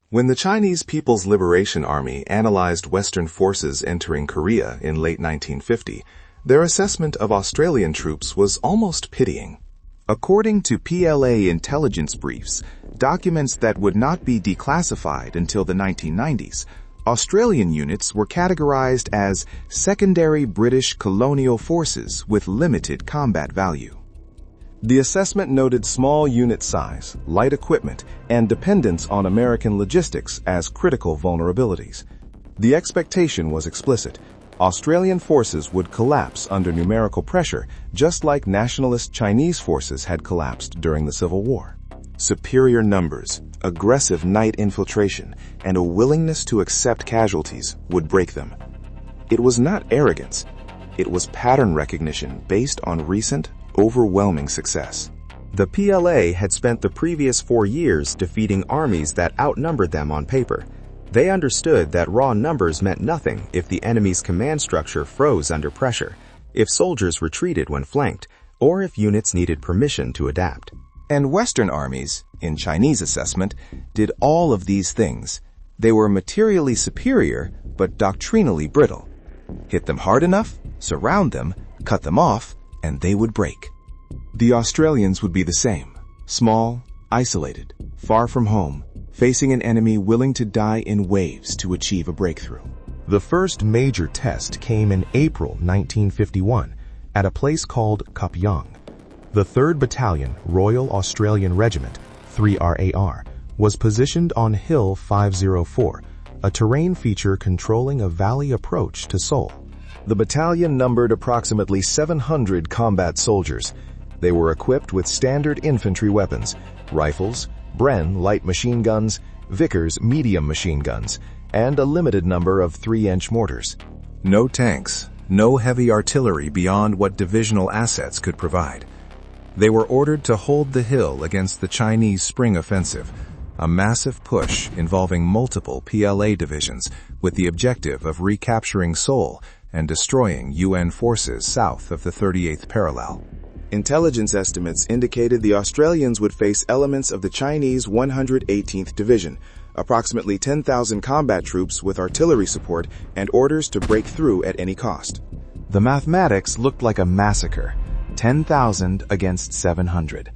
When the Chinese People's Liberation Army analyzed Western forces entering Korea in late 1950, their assessment of Australian troops was almost pitying. According to PLA intelligence briefs, documents that would not be declassified until the 1990s, Australian units were categorized as secondary British colonial forces with limited combat value. The assessment noted small unit size, light equipment, and dependence on American logistics as critical vulnerabilities. The expectation was explicit. Australian forces would collapse under numerical pressure, just like nationalist Chinese forces had collapsed during the Civil War. Superior numbers, aggressive night infiltration, and a willingness to accept casualties would break them. It was not arrogance. It was pattern recognition based on recent, overwhelming success. The PLA had spent the previous 4 years defeating armies that outnumbered them on paper. They understood that raw numbers meant nothing if the enemy's command structure froze under pressure, if soldiers retreated when flanked, or if units needed permission to adapt. And Western armies, in Chinese assessment, did all of these things. They were materially superior, but doctrinally brittle. Hit them hard enough, surround them, cut them off, and they would break. The Australians would be the same. Small, isolated, far from home, facing an enemy willing to die in waves to achieve a breakthrough. The first major test came in April 1951 at a place called Kapyong. The 3rd Battalion, Royal Australian Regiment, 3RAR, was positioned on Hill 504, a terrain feature controlling a valley approach to Seoul. The battalion numbered approximately 700 combat soldiers. They were equipped with standard infantry weapons, rifles, Bren light machine guns, Vickers medium machine guns, and a limited number of 3-inch mortars. No tanks, no heavy artillery beyond what divisional assets could provide. They were ordered to hold the hill against the Chinese Spring Offensive, a massive push involving multiple PLA divisions with the objective of recapturing Seoul and destroying UN forces south of the 38th parallel. Intelligence estimates indicated the Australians would face elements of the Chinese 118th Division, approximately 10,000 combat troops with artillery support and orders to break through at any cost. The mathematics looked like a massacre, 10,000 against 700.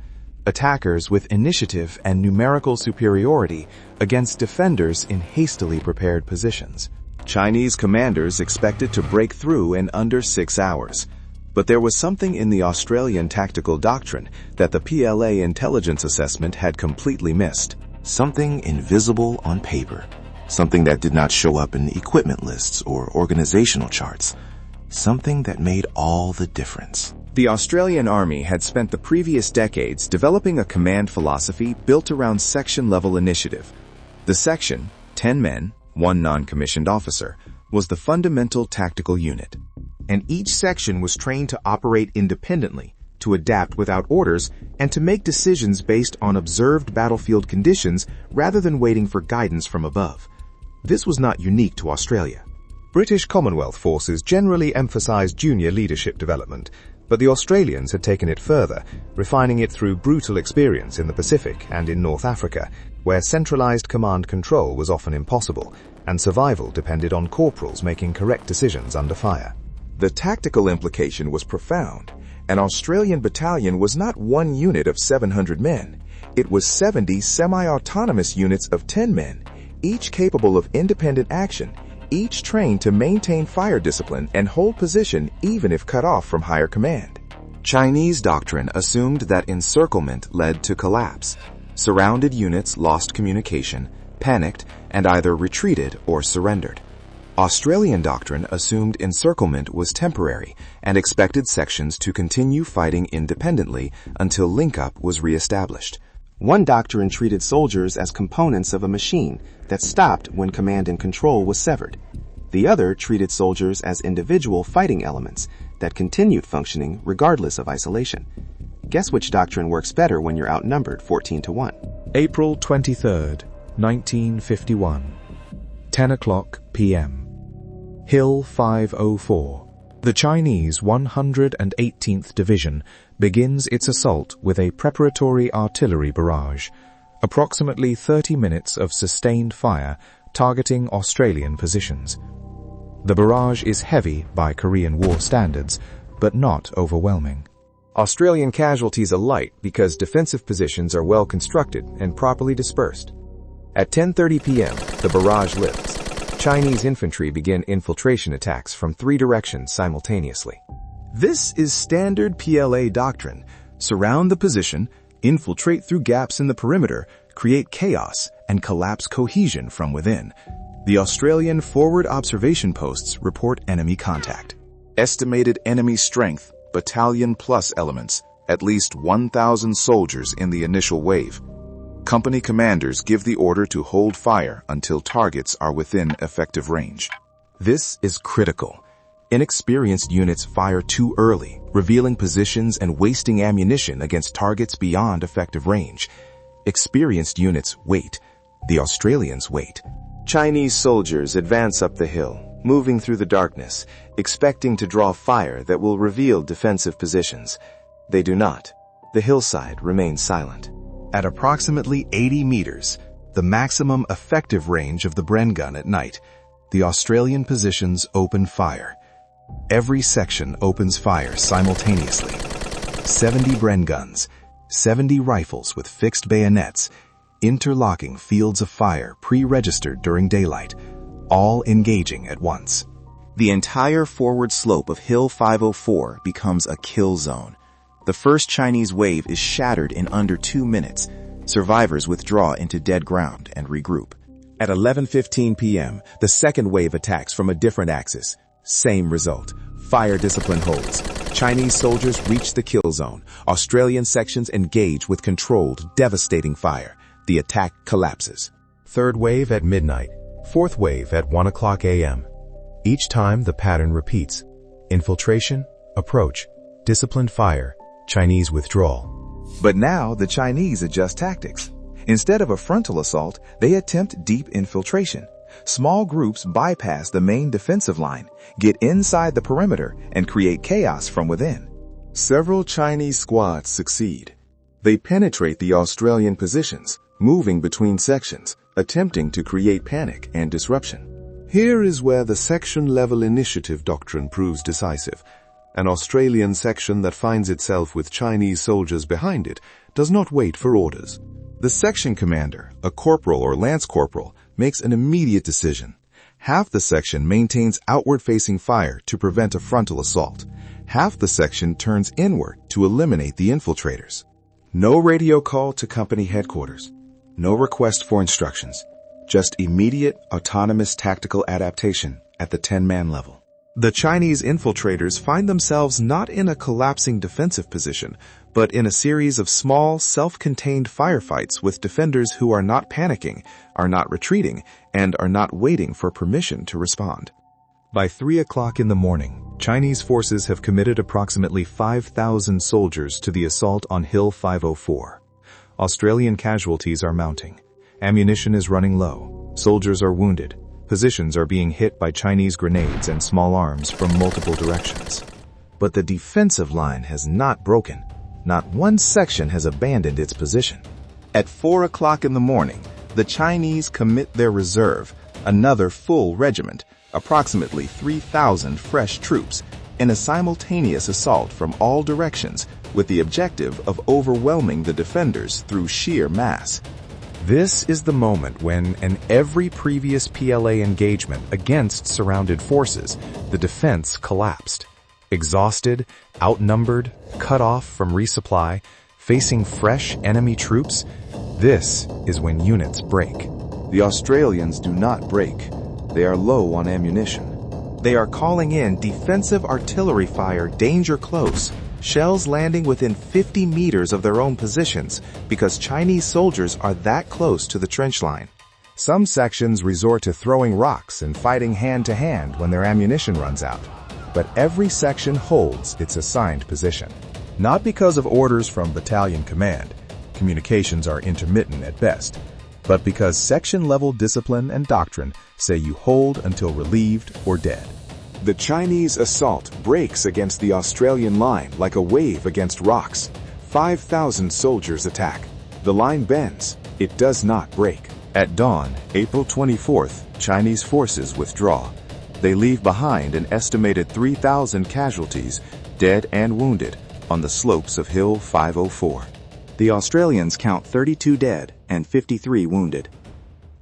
Attackers with initiative and numerical superiority against defenders in hastily prepared positions. Chinese commanders expected to break through in under 6 hours. But there was something in the Australian tactical doctrine that the PLA intelligence assessment had completely missed. Something invisible on paper. Something that did not show up in equipment lists or organizational charts. Something that made all the difference. The Australian Army had spent the previous decades developing a command philosophy built around section-level initiative. The section, 10 men, 1 non-commissioned officer, was the fundamental tactical unit. And each section was trained to operate independently, to adapt without orders, and to make decisions based on observed battlefield conditions rather than waiting for guidance from above. This was not unique to Australia. British Commonwealth forces generally emphasized junior leadership development, but the Australians had taken it further, refining it through brutal experience in the Pacific and in North Africa, where centralized command control was often impossible, and survival depended on corporals making correct decisions under fire. The tactical implication was profound. An Australian battalion was not one unit of 700 men. It was 70 semi-autonomous units of 10 men, each capable of independent action, each trained to maintain fire discipline and hold position even if cut off from higher command. Chinese doctrine assumed that encirclement led to collapse. Surrounded units lost communication, panicked, and either retreated or surrendered. Australian doctrine assumed encirclement was temporary and expected sections to continue fighting independently until link-up was re-established. One doctrine treated soldiers as components of a machine that stopped when command and control was severed. The other treated soldiers as individual fighting elements that continued functioning regardless of isolation. Guess which doctrine works better when you're outnumbered 14-1? April 23rd, 1951. 10 o'clock p.m. Hill 504. The Chinese 118th Division begins its assault with a preparatory artillery barrage. Approximately 30 minutes of sustained fire targeting Australian positions. The barrage is heavy by Korean War standards, but not overwhelming. Australian casualties are light because defensive positions are well constructed and properly dispersed. At 10:30 p.m., the barrage lifts. Chinese infantry begin infiltration attacks from 3 directions simultaneously. This is standard PLA doctrine. Surround the position, infiltrate through gaps in the perimeter, create chaos, and collapse cohesion from within. The Australian forward observation posts report enemy contact. Estimated enemy strength, battalion plus elements, at least 1,000 soldiers in the initial wave. Company commanders give the order to hold fire until targets are within effective range. This is critical. Inexperienced units fire too early, revealing positions and wasting ammunition against targets beyond effective range. Experienced units wait. The Australians wait. Chinese soldiers advance up the hill, moving through the darkness, expecting to draw fire that will reveal defensive positions. They do not. The hillside remains silent. At approximately 80 meters, the maximum effective range of the Bren gun at night, the Australian positions open fire. Every section opens fire simultaneously. 70 Bren guns, 70 rifles with fixed bayonets, interlocking fields of fire pre-registered during daylight, all engaging at once. The entire forward slope of Hill 504 becomes a kill zone. The first Chinese wave is shattered in under 2 minutes. Survivors withdraw into dead ground and regroup. At 11:15 p.m., the second wave attacks from a different axis. Same result. Fire discipline holds. Chinese soldiers reach the kill zone. Australian sections engage with controlled, devastating fire. The attack collapses. Third wave at midnight. Fourth wave at 1 o'clock a.m. Each time the pattern repeats. Infiltration, approach, disciplined fire, Chinese withdrawal. But now the Chinese adjust tactics. Instead of a frontal assault, they attempt deep infiltration. Small groups bypass the main defensive line, get inside the perimeter, and create chaos from within. Several Chinese squads succeed. They penetrate the Australian positions, moving between sections, attempting to create panic and disruption. Here is where the section-level initiative doctrine proves decisive. An Australian section that finds itself with Chinese soldiers behind it does not wait for orders. The section commander, a corporal or lance corporal, makes an immediate decision. Half the section maintains outward-facing fire to prevent a frontal assault. Half the section turns inward to eliminate the infiltrators. No radio call to company headquarters. No request for instructions. Just immediate, autonomous tactical adaptation at the 10-man level. The Chinese infiltrators find themselves not in a collapsing defensive position, but in a series of small, self-contained firefights with defenders who are not panicking, are not retreating, and are not waiting for permission to respond. By 3 o'clock in the morning, Chinese forces have committed approximately 5,000 soldiers to the assault on Hill 504. Australian casualties are mounting. Ammunition is running low. Soldiers are wounded. Positions are being hit by Chinese grenades and small arms from multiple directions. But the defensive line has not broken. Not one section has abandoned its position. At 4 o'clock in the morning, the Chinese commit their reserve, another full regiment, approximately 3,000 fresh troops, in a simultaneous assault from all directions with the objective of overwhelming the defenders through sheer mass. This is the moment when, in every previous PLA engagement against surrounded forces, the defense collapsed. Exhausted, outnumbered, cut off from resupply, facing fresh enemy troops, this is when units break. The Australians do not break. They are low on ammunition. They are calling in defensive artillery fire danger close, shells landing within 50 meters of their own positions because Chinese soldiers are that close to the trench line. Some sections resort to throwing rocks and fighting hand-to-hand when their ammunition runs out. But every section holds its assigned position. Not because of orders from battalion command. Communications are intermittent at best. But because section-level discipline and doctrine say you hold until relieved or dead. The Chinese assault breaks against the Australian line like a wave against rocks. 5,000 soldiers attack. The line bends. It does not break. At dawn, April 24th, Chinese forces withdraw. They leave behind an estimated 3,000 casualties, dead and wounded, on the slopes of Hill 504. The Australians count 32 dead and 53 wounded.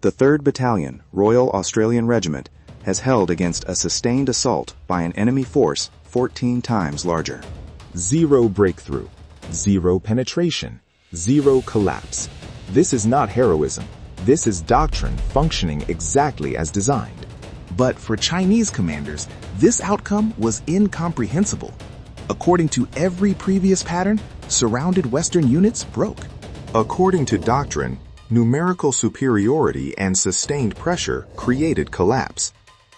The 3rd Battalion, Royal Australian Regiment, has held against a sustained assault by an enemy force 14 times larger. 0 breakthrough, 0 penetration, 0 collapse. This is not heroism. This is doctrine functioning exactly as designed. But for Chinese commanders, this outcome was incomprehensible. According to every previous pattern, surrounded Western units broke. According to Doctrine, numerical superiority and sustained pressure created collapse.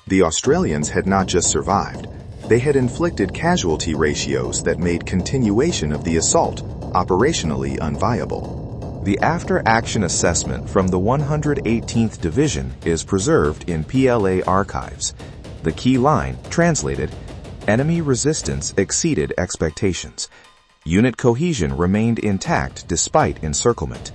The Australians had not just survived, they had inflicted casualty ratios that made continuation of the assault operationally unviable. The after-action assessment from the 118th Division is preserved in PLA archives. The key line, translated, "Enemy resistance exceeded expectations. Unit cohesion remained intact despite encirclement.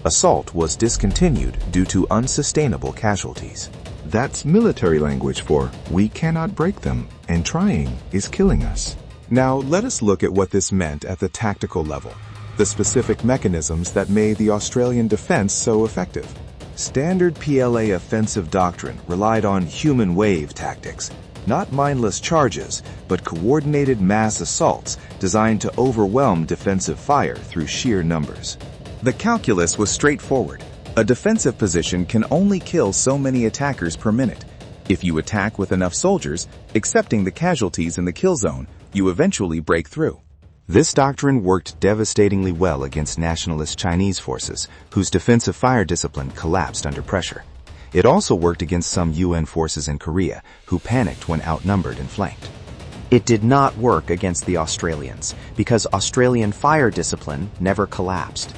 Assault was discontinued due to unsustainable casualties." That's military language for, we cannot break them, and trying is killing us. Now let us look at what this meant at the tactical level, the specific mechanisms that made the Australian defense so effective. Standard PLA offensive doctrine relied on human wave tactics, not mindless charges, but coordinated mass assaults designed to overwhelm defensive fire through sheer numbers. The calculus was straightforward. A defensive position can only kill so many attackers per minute. If you attack with enough soldiers, accepting the casualties in the kill zone, you eventually break through. This doctrine worked devastatingly well against nationalist Chinese forces, whose defensive fire discipline collapsed under pressure. It also worked against some UN forces in Korea, who panicked when outnumbered and flanked. It did not work against the Australians, because Australian fire discipline never collapsed.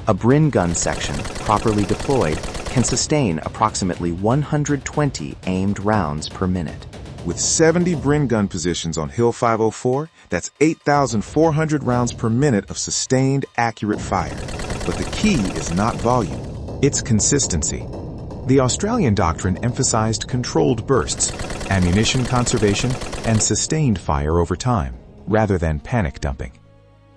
A Brin gun section, properly deployed, can sustain approximately 120 aimed rounds per minute. With 70 Brin gun positions on Hill 504, that's 8,400 rounds per minute of sustained, accurate fire. But the key is not volume, it's consistency. The Australian doctrine emphasized controlled bursts, ammunition conservation, and sustained fire over time, rather than panic dumping.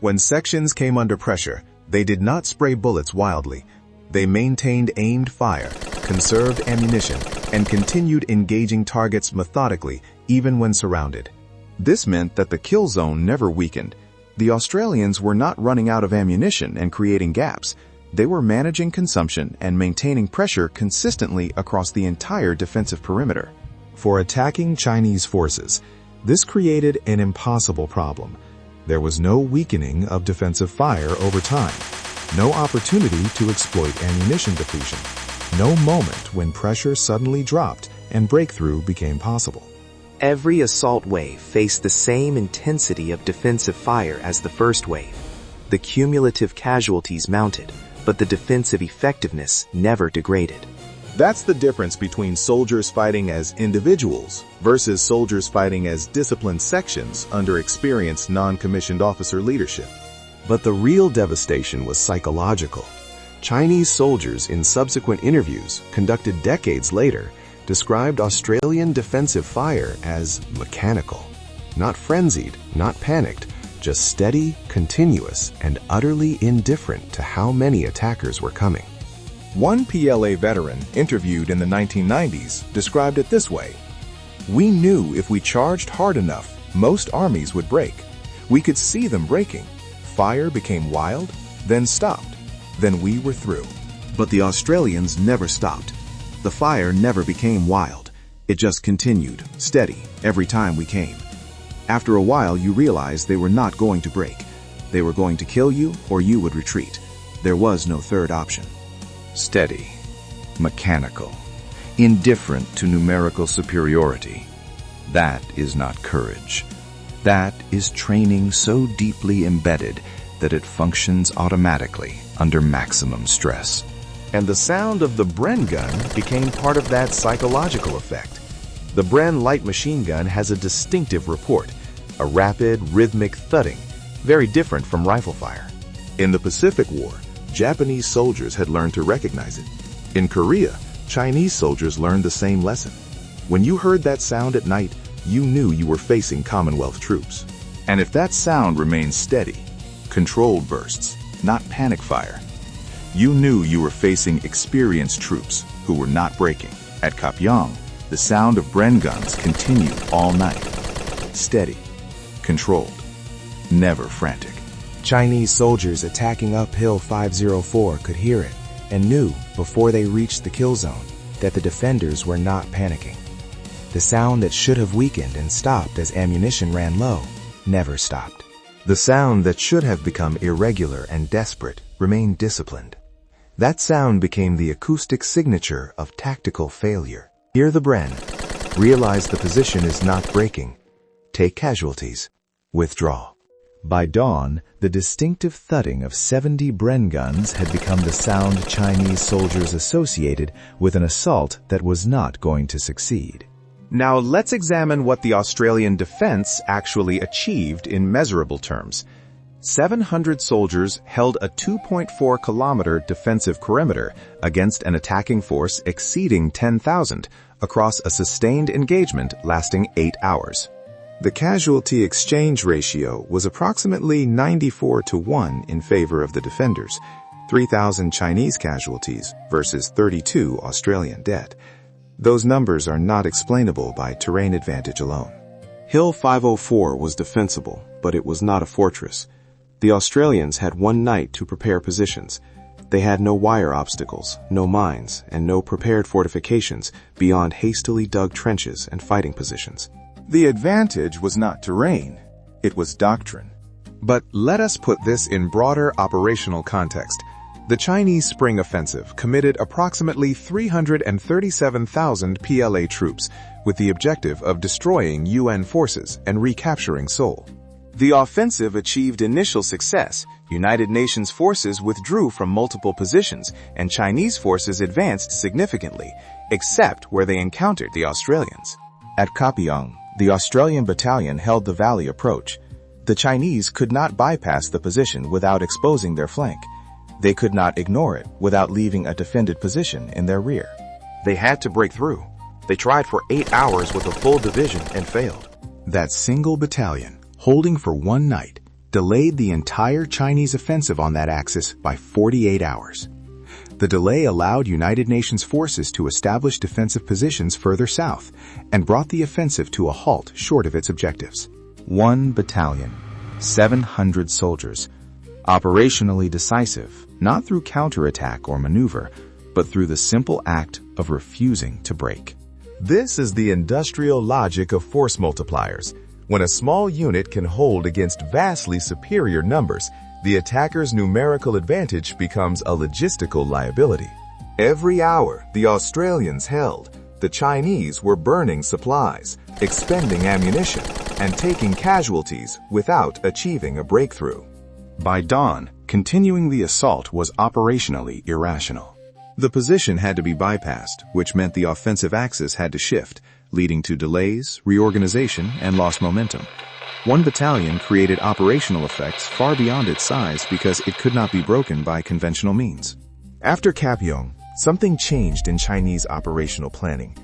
When sections came under pressure, they did not spray bullets wildly. They maintained aimed fire, conserved ammunition, and continued engaging targets methodically, even when surrounded. This meant that the kill zone never weakened. The Australians were not running out of ammunition and creating gaps. They were managing consumption and maintaining pressure consistently across the entire defensive perimeter. For attacking Chinese forces, this created an impossible problem. There was no weakening of defensive fire over time, no opportunity to exploit ammunition depletion, no moment when pressure suddenly dropped and breakthrough became possible. Every assault wave faced the same intensity of defensive fire as the first wave. The cumulative casualties mounted, but the defensive effectiveness never degraded. That's the difference between soldiers fighting as individuals versus soldiers fighting as disciplined sections under experienced non-commissioned officer leadership. But the real devastation was psychological. Chinese soldiers in subsequent interviews conducted decades later described Australian defensive fire as mechanical. Not frenzied, not panicked, just steady, continuous, and utterly indifferent to how many attackers were coming. One PLA veteran interviewed in the 1990s described it this way: "We knew if we charged hard enough, most armies would break. We could see them breaking. Fire became wild, then stopped. Then we were through." But the Australians never stopped. The fire never became wild. It just continued, steady, every time we came. After a while, you realized they were not going to break. They were going to kill you or you would retreat. There was no third option. Steady, mechanical, indifferent to numerical superiority. That is not courage. That is training so deeply embedded that it functions automatically under maximum stress. And the sound of the Bren gun became part of that psychological effect. The Bren light machine gun has a distinctive report, a rapid, rhythmic thudding, very different from rifle fire. In the Pacific War, Japanese soldiers had learned to recognize it. In Korea, Chinese soldiers learned the same lesson. When you heard that sound at night, you knew you were facing Commonwealth troops. And if that sound remained steady, controlled bursts, not panic fire, you knew you were facing experienced troops who were not breaking. At Kapyong, the sound of Bren guns continued all night. Steady, controlled, never frantic. Chinese soldiers attacking uphill 504 could hear it and knew before they reached the kill zone that the defenders were not panicking. The sound that should have weakened and stopped as ammunition ran low never stopped. The sound that should have become irregular and desperate remained disciplined. That sound became the acoustic signature of tactical failure. Hear the Bren. Realize the position is not breaking. Take casualties. Withdraw. By dawn, the distinctive thudding of 70 Bren guns had become the sound Chinese soldiers associated with an assault that was not going to succeed. Now let's examine what the Australian defense actually achieved in measurable terms. 700 soldiers held a 2.4-kilometer defensive perimeter against an attacking force exceeding 10,000 across a sustained engagement lasting 8 hours. The casualty exchange ratio was approximately 94-1 in favor of the defenders, 3,000 Chinese casualties versus 32 Australian dead. Those numbers are not explainable by terrain advantage alone. Hill 504 was defensible, but it was not a fortress. The Australians had one night to prepare positions. They had no wire obstacles, no mines, and no prepared fortifications beyond hastily dug trenches and fighting positions. The advantage was not terrain, it was doctrine. But let us put this in broader operational context. The Chinese Spring Offensive committed approximately 337,000 PLA troops with the objective of destroying UN forces and recapturing Seoul. The offensive achieved initial success. United Nations forces withdrew from multiple positions, and Chinese forces advanced significantly, except where they encountered the Australians. At Kapyong, the Australian battalion held the valley approach. The Chinese could not bypass the position without exposing their flank. They could not ignore it without leaving a defended position in their rear. They had to break through. They tried for 8 hours with a full division and failed. That single battalion, holding for one night, delayed the entire Chinese offensive on that axis by 48 hours. The delay allowed United Nations forces to establish defensive positions further south and brought the offensive to a halt short of its objectives. One battalion, 700 soldiers, operationally decisive, not through counterattack or maneuver, but through the simple act of refusing to break. This is the industrial logic of force multipliers. When a small unit can hold against vastly superior numbers, the attacker's numerical advantage becomes a logistical liability. Every hour the Australians held, the Chinese were burning supplies, expending ammunition, and taking casualties without achieving a breakthrough. By dawn, continuing the assault was operationally irrational. The position had to be bypassed, which meant the offensive axis had to shift, leading to delays, reorganization, and lost momentum. One battalion created operational effects far beyond its size because it could not be broken by conventional means. After Kapyong, something changed in Chinese operational planning.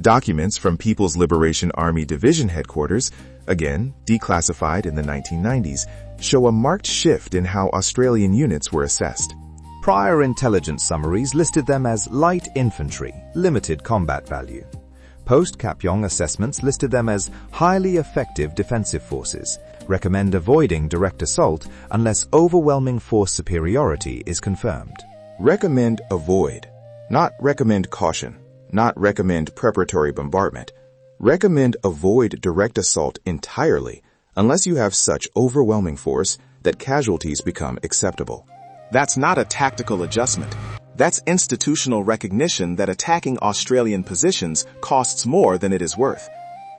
Documents from People's Liberation Army Division headquarters, again declassified in the 1990s, show a marked shift in how Australian units were assessed. Prior intelligence summaries listed them as light infantry, limited combat value. Post-Kapyong assessments listed them as highly effective defensive forces, recommend avoiding direct assault unless overwhelming force superiority is confirmed. Recommend avoid, not recommend caution, not recommend preparatory bombardment. Recommend avoid direct assault entirely unless you have such overwhelming force that casualties become acceptable. That's not a tactical adjustment. That's institutional recognition that attacking Australian positions costs more than it is worth.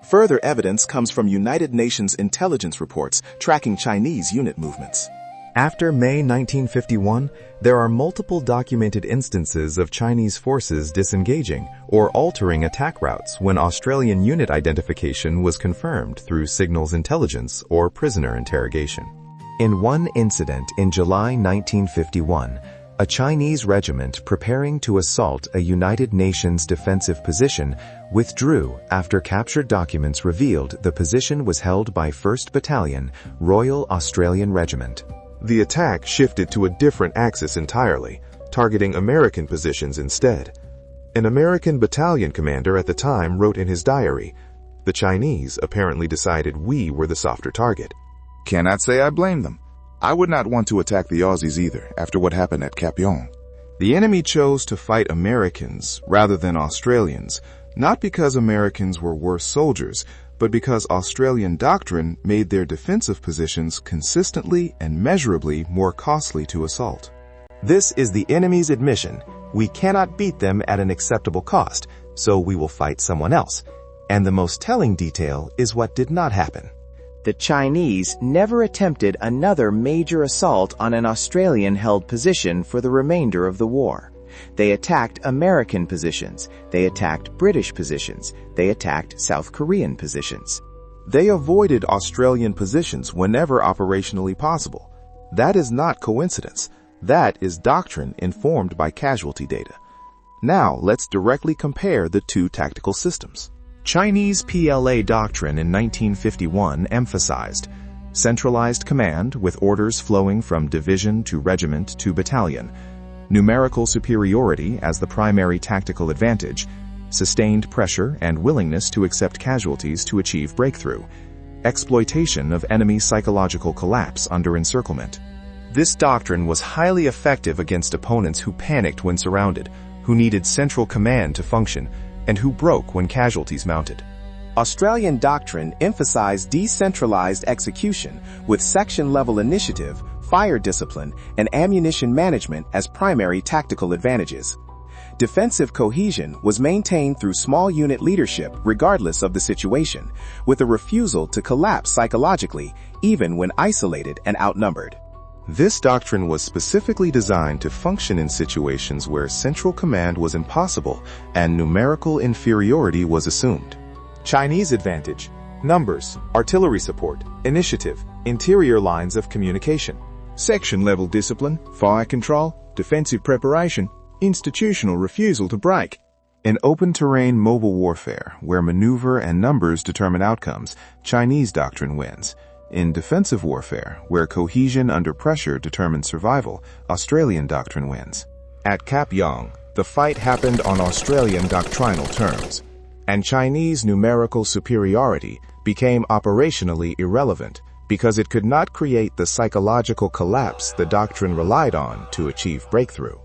Further evidence comes from United Nations intelligence reports tracking Chinese unit movements. After May 1951, there are multiple documented instances of Chinese forces disengaging or altering attack routes when Australian unit identification was confirmed through signals intelligence or prisoner interrogation. In one incident in July 1951, A Chinese regiment preparing to assault a United Nations defensive position withdrew after captured documents revealed the position was held by 1st Battalion, Royal Australian Regiment. The attack shifted to a different axis entirely, targeting American positions instead. An American battalion commander at the time wrote in his diary, "The Chinese apparently decided we were the softer target." Cannot say I blame them. I would not want to attack the Aussies either, after what happened at Kapyong. The enemy chose to fight Americans rather than Australians, not because Americans were worse soldiers, but because Australian doctrine made their defensive positions consistently and measurably more costly to assault. This is the enemy's admission. We cannot beat them at an acceptable cost, so we will fight someone else. And the most telling detail is what did not happen. The Chinese never attempted another major assault on an Australian-held position for the remainder of the war. They attacked American positions. They attacked British positions. They attacked South Korean positions. They avoided Australian positions whenever operationally possible. That is not coincidence. That is doctrine informed by casualty data. Now let's directly compare the two tactical systems. Chinese PLA doctrine in 1951 emphasized centralized command with orders flowing from division to regiment to battalion, numerical superiority as the primary tactical advantage, sustained pressure and willingness to accept casualties to achieve breakthrough, exploitation of enemy psychological collapse under encirclement. This doctrine was highly effective against opponents who panicked when surrounded, who needed central command to function, and who broke when casualties mounted. Australian doctrine emphasized decentralized execution with section-level initiative, fire discipline, and ammunition management as primary tactical advantages. Defensive cohesion was maintained through small unit leadership regardless of the situation, with a refusal to collapse psychologically even when isolated and outnumbered. This doctrine was specifically designed to function in situations where central command was impossible and numerical inferiority was assumed. Chinese advantage: numbers, artillery support, initiative, interior lines of communication. Section-level discipline, fire control, defensive preparation, institutional refusal to break. In open-terrain mobile warfare, where maneuver and numbers determine outcomes, Chinese doctrine wins. In defensive warfare, where cohesion under pressure determines survival, Australian doctrine wins. At Kapyong, the fight happened on Australian doctrinal terms, and Chinese numerical superiority became operationally irrelevant because it could not create the psychological collapse the doctrine relied on to achieve breakthrough.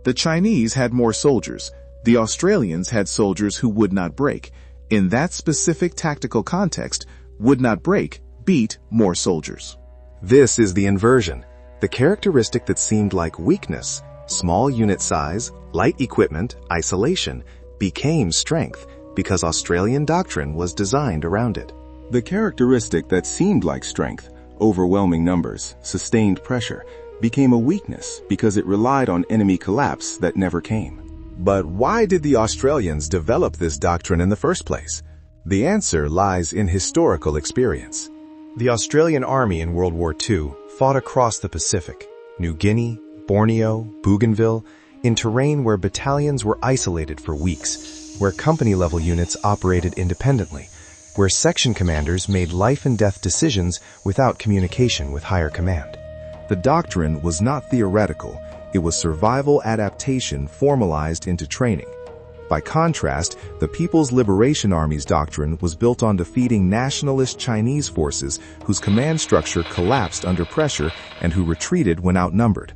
The Chinese had more soldiers. The Australians had soldiers who would not break. In that specific tactical context, would not break beat more soldiers. This is the inversion. The characteristic that seemed like weakness, small unit size, light equipment, isolation, became strength because Australian doctrine was designed around it. The characteristic that seemed like strength, overwhelming numbers, sustained pressure, became a weakness because it relied on enemy collapse that never came. But why did the Australians develop this doctrine in the first place? The answer lies in historical experience. The Australian Army in World War II fought across the Pacific, New Guinea, Borneo, Bougainville, in terrain where battalions were isolated for weeks, where company-level units operated independently, where section commanders made life-and-death decisions without communication with higher command. The doctrine was not theoretical, it was survival adaptation formalized into training. By contrast, the People's Liberation Army's doctrine was built on defeating nationalist Chinese forces whose command structure collapsed under pressure and who retreated when outnumbered.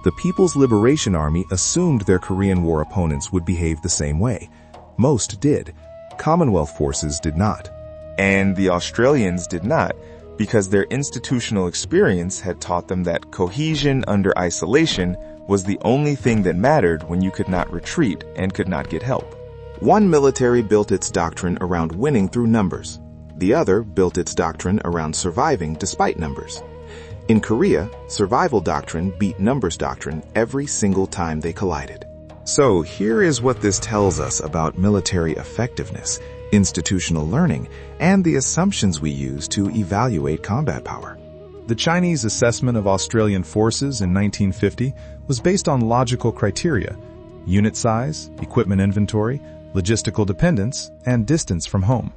The People's Liberation Army assumed their Korean War opponents would behave the same way. Most did. Commonwealth forces did not. And the Australians did not, because their institutional experience had taught them that cohesion under isolation was the only thing that mattered when you could not retreat and could not get help. One military built its doctrine around winning through numbers. The other built its doctrine around surviving despite numbers. In Korea, survival doctrine beat numbers doctrine every single time they collided. So here is what this tells us about military effectiveness, institutional learning, and the assumptions we use to evaluate combat power. The Chinese assessment of Australian forces in 1950 was based on logical criteria: unit size, equipment inventory, logistical dependence, and distance from home.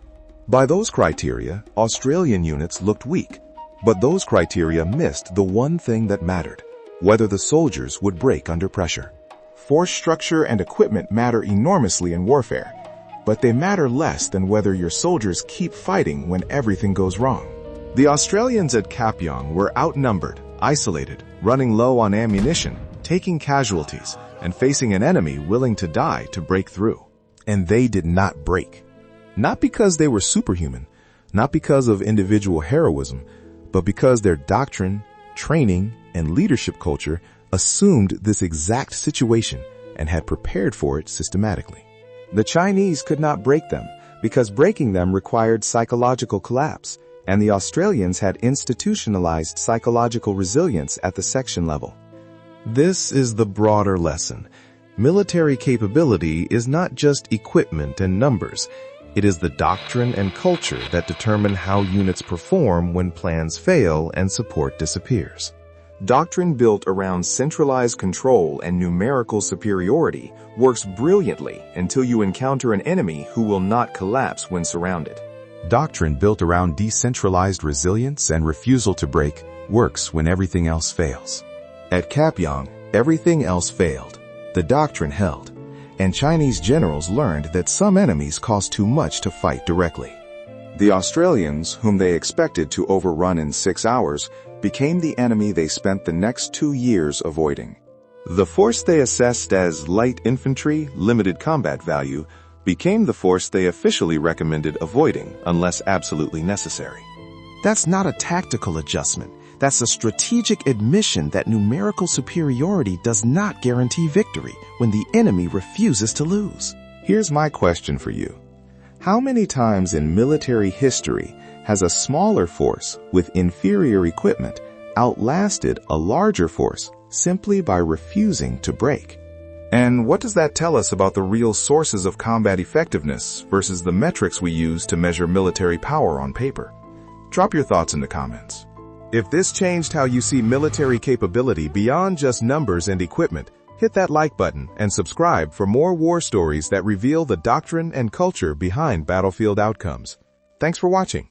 By those criteria, Australian units looked weak, but those criteria missed the one thing that mattered: whether the soldiers would break under pressure. Force structure and equipment matter enormously in warfare, but they matter less than whether your soldiers keep fighting when everything goes wrong. The Australians at Kapyong were outnumbered, isolated, running low on ammunition, taking casualties, and facing an enemy willing to die to break through. And they did not break. Not because they were superhuman, not because of individual heroism, but because their doctrine, training, and leadership culture assumed this exact situation and had prepared for it systematically. The Chinese could not break them because breaking them required psychological collapse, and the Australians had institutionalized psychological resilience at the section level. This is the broader lesson. Military capability is not just equipment and numbers. It is the doctrine and culture that determine how units perform when plans fail and support disappears. Doctrine built around centralized control and numerical superiority works brilliantly until you encounter an enemy who will not collapse when surrounded. Doctrine built around decentralized resilience and refusal to break works when everything else fails. At Kapyong, everything else failed. The doctrine held, and Chinese generals learned that some enemies cost too much to fight directly. The Australians, whom they expected to overrun in 6 hours, became the enemy they spent the next 2 years avoiding. The force they assessed as light infantry, limited combat value, became the force they officially recommended avoiding unless absolutely necessary. That's not a tactical adjustment. That's a strategic admission that numerical superiority does not guarantee victory when the enemy refuses to lose. Here's my question for you. How many times in military history has a smaller force with inferior equipment outlasted a larger force simply by refusing to break? And what does that tell us about the real sources of combat effectiveness versus the metrics we use to measure military power on paper? Drop your thoughts in the comments. If this changed how you see military capability beyond just numbers and equipment, hit that like button and subscribe for more war stories that reveal the doctrine and culture behind battlefield outcomes. Thanks for watching.